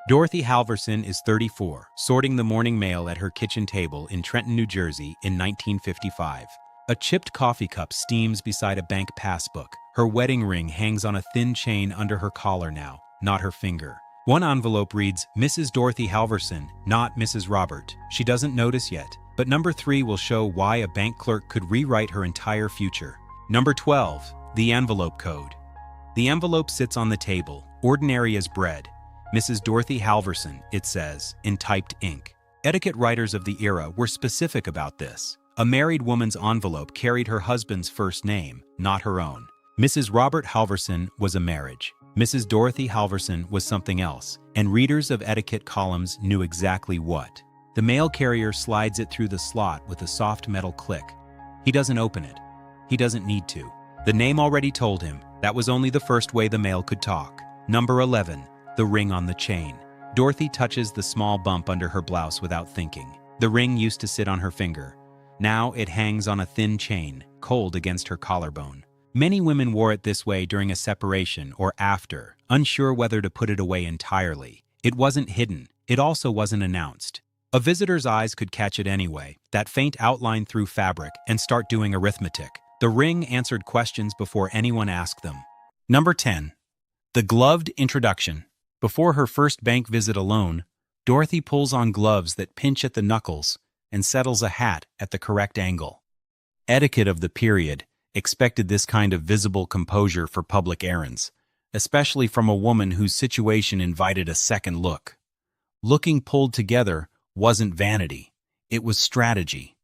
Dorothy Halverson is 34, sorting the morning mail at her kitchen table in Trenton, New Jersey in 1955. A chipped coffee cup steams beside a bank passbook. Her wedding ring hangs on a thin chain under her collar now, not her finger. One envelope reads, Mrs. Dorothy Halverson, not Mrs. Robert. She doesn't notice yet, but number 3 will show why a bank clerk could rewrite her entire future. Number 12, the envelope code. The envelope sits on the table, ordinary as bread. Mrs. Dorothy Halverson, it says, in typed ink. Etiquette writers of the era were specific about this. A married woman's envelope carried her husband's first name, not her own. Mrs. Robert Halverson was a marriage. Mrs. Dorothy Halverson was something else, and readers of etiquette columns knew exactly what. The mail carrier slides it through the slot with a soft metal click. He doesn't open it. He doesn't need to. The name already told him that was only the first way the mail could talk. Number 11. The ring on the chain. Dorothy touches the small bump under her blouse without thinking. The ring used to sit on her finger. Now it hangs on a thin chain, cold against her collarbone. Many women wore it this way during a separation or after, unsure whether to put it away entirely. It wasn't hidden. It also wasn't announced. A visitor's eyes could catch it anyway, that faint outline through fabric, and start doing arithmetic. The ring answered questions before anyone asked them. Number 10. The gloved introduction. Before her first bank visit alone, Dorothy pulls on gloves that pinch at the knuckles and settles a hat at the correct angle. Etiquette of the period expected this kind of visible composure for public errands, especially from a woman whose situation invited a second look. Looking pulled together wasn't vanity, it was strategy.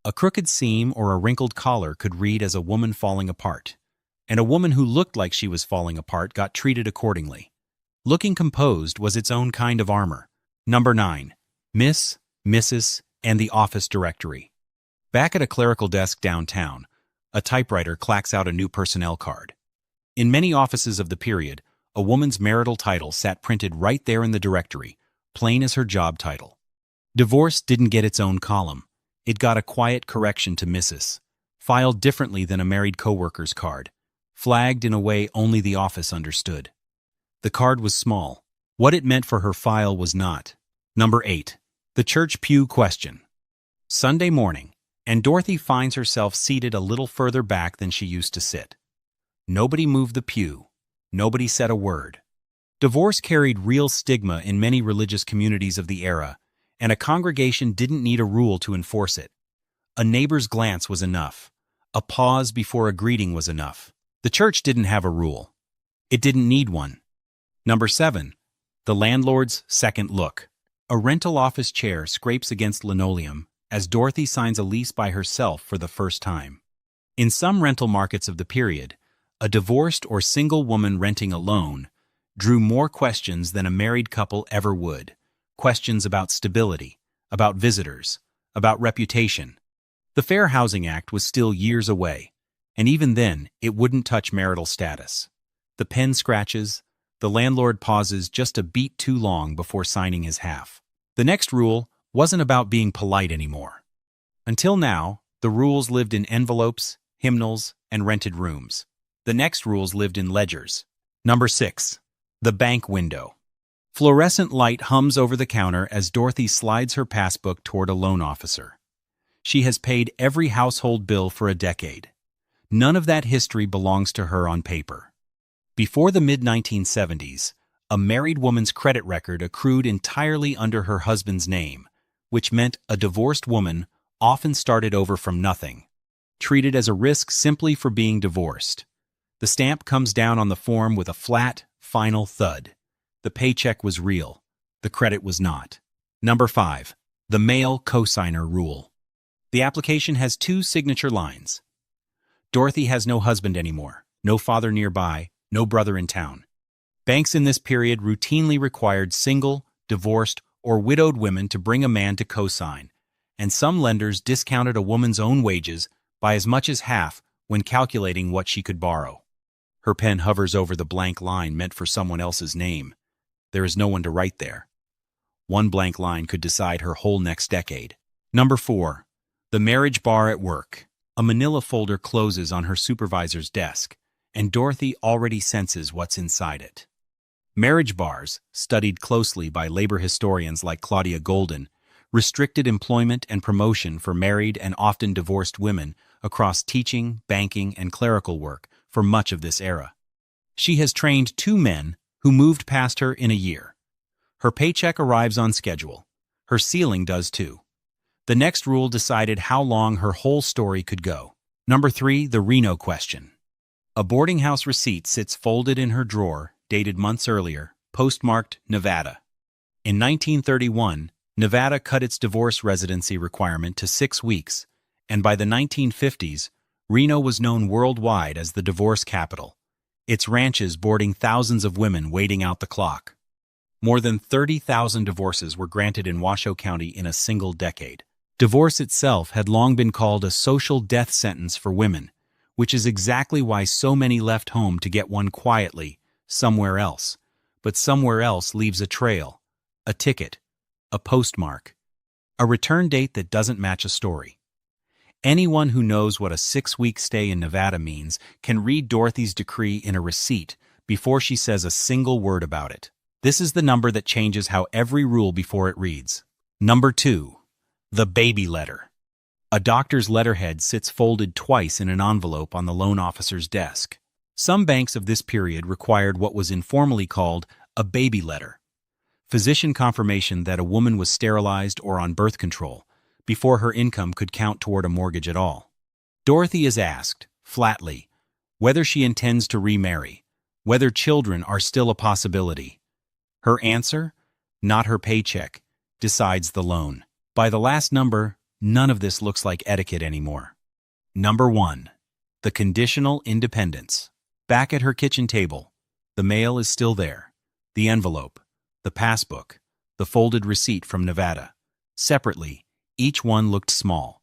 A crooked seam or a wrinkled collar could read as a woman falling apart, and a woman who looked like she was falling apart got treated accordingly. Looking composed was its own kind of armor. Number 9. Miss, Mrs., and the office directory. Back at a clerical desk downtown, a typewriter clacks out a new personnel card. In many offices of the period, a woman's marital title sat printed right there in the directory, plain as her job title. Divorce didn't get its own column. It got a quiet correction to Mrs., filed differently than a married coworker's card, flagged in a way only the office understood. The card was small. What it meant for her file was not. Number 8. The church pew question. Sunday morning, and Dorothy finds herself seated a little further back than she used to sit. Nobody moved the pew. Nobody said a word. Divorce carried real stigma in many religious communities of the era, and a congregation didn't need a rule to enforce it. A neighbor's glance was enough. A pause before a greeting was enough. The church didn't have a rule. It didn't need one. Number 7. The landlord's second look. A rental office chair scrapes against linoleum as Dorothy signs a lease by herself for the first time. In some rental markets of the period, a divorced or single woman renting alone drew more questions than a married couple ever would. Questions about stability, about visitors, about reputation. The Fair Housing Act was still years away, and even then, it wouldn't touch marital status. The pen scratches. The landlord pauses just a beat too long before signing his half. The next rule wasn't about being polite anymore. Until now, the rules lived in envelopes, hymnals, and rented rooms. The next rules lived in ledgers. Number 6. The bank window. Fluorescent light hums over the counter as Dorothy slides her passbook toward a loan officer. She has paid every household bill for a decade. None of that history belongs to her on paper. Before the mid-1970s, a married woman's credit record accrued entirely under her husband's name, which meant a divorced woman often started over from nothing, treated as a risk simply for being divorced. The stamp comes down on the form with a flat, final thud. The paycheck was real. The credit was not. Number 5. The male cosigner rule. The application has 2 signature lines. Dorothy has no husband anymore, no father nearby, no brother in town. Banks in this period routinely required single, divorced, or widowed women to bring a man to cosign, and some lenders discounted a woman's own wages by as much as half when calculating what she could borrow. Her pen hovers over the blank line meant for someone else's name. There is no one to write there. One blank line could decide her whole next decade. Number 4. The marriage bar at work. A manila folder closes on her supervisor's desk, and Dorothy already senses what's inside it. Marriage bars, studied closely by labor historians like Claudia Golden, restricted employment and promotion for married and often divorced women across teaching, banking, and clerical work for much of this era. She has trained 2 men who moved past her in a year. Her paycheck arrives on schedule. Her ceiling does too. The next rule decided how long her whole story could go. Number 3, the Reno question. A boarding house receipt sits folded in her drawer, dated months earlier, postmarked Nevada. In 1931, Nevada cut its divorce residency requirement to 6 weeks, and by the 1950s, Reno was known worldwide as the divorce capital, its ranches boarding thousands of women waiting out the clock. More than 30,000 divorces were granted in Washoe County in a single decade. Divorce itself had long been called a social death sentence for women, which is exactly why so many left home to get one quietly, somewhere else. But somewhere else leaves a trail, a ticket, a postmark, a return date that doesn't match a story. Anyone who knows what a 6-week stay in Nevada means can read Dorothy's decree in a receipt before she says a single word about it. This is the number that changes how every rule before it reads. Number 2. The baby letter. A doctor's letterhead sits folded twice in an envelope on the loan officer's desk. Some banks of this period required what was informally called a baby letter, physician confirmation that a woman was sterilized or on birth control, before her income could count toward a mortgage at all. Dorothy is asked, flatly, whether she intends to remarry, whether children are still a possibility. Her answer, not her paycheck, decides the loan. By the last number, none of this looks like etiquette anymore. Number 1. The conditional independence. Back at her kitchen table, the mail is still there. The envelope, the passbook, the folded receipt from Nevada. Separately, each one looked small.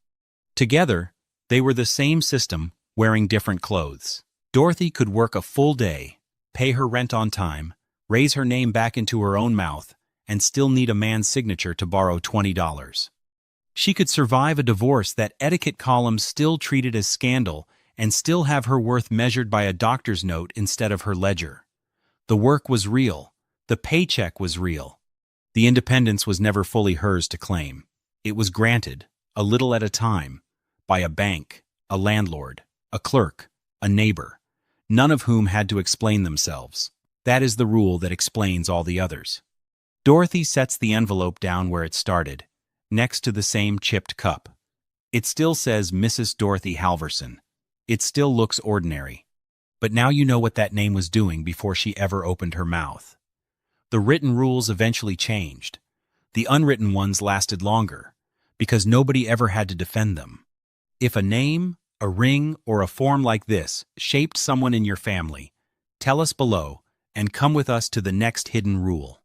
Together, they were the same system, wearing different clothes. Dorothy could work a full day, pay her rent on time, raise her name back into her own mouth, and still need a man's signature to borrow $20. She could survive a divorce that etiquette columns still treated as scandal and still have her worth measured by a doctor's note instead of her ledger. The work was real. The paycheck was real. The independence was never fully hers to claim. It was granted, a little at a time, by a bank, a landlord, a clerk, a neighbor, none of whom had to explain themselves. That is the rule that explains all the others. Dorothy sets the envelope down where it started, next to the same chipped cup. It still says Mrs. Dorothy Halverson. It still looks ordinary. But now you know what that name was doing before she ever opened her mouth. The written rules eventually changed. The unwritten ones lasted longer, because nobody ever had to defend them. If a name, a ring, or a form like this shaped someone in your family, tell us below and come with us to the next hidden rule.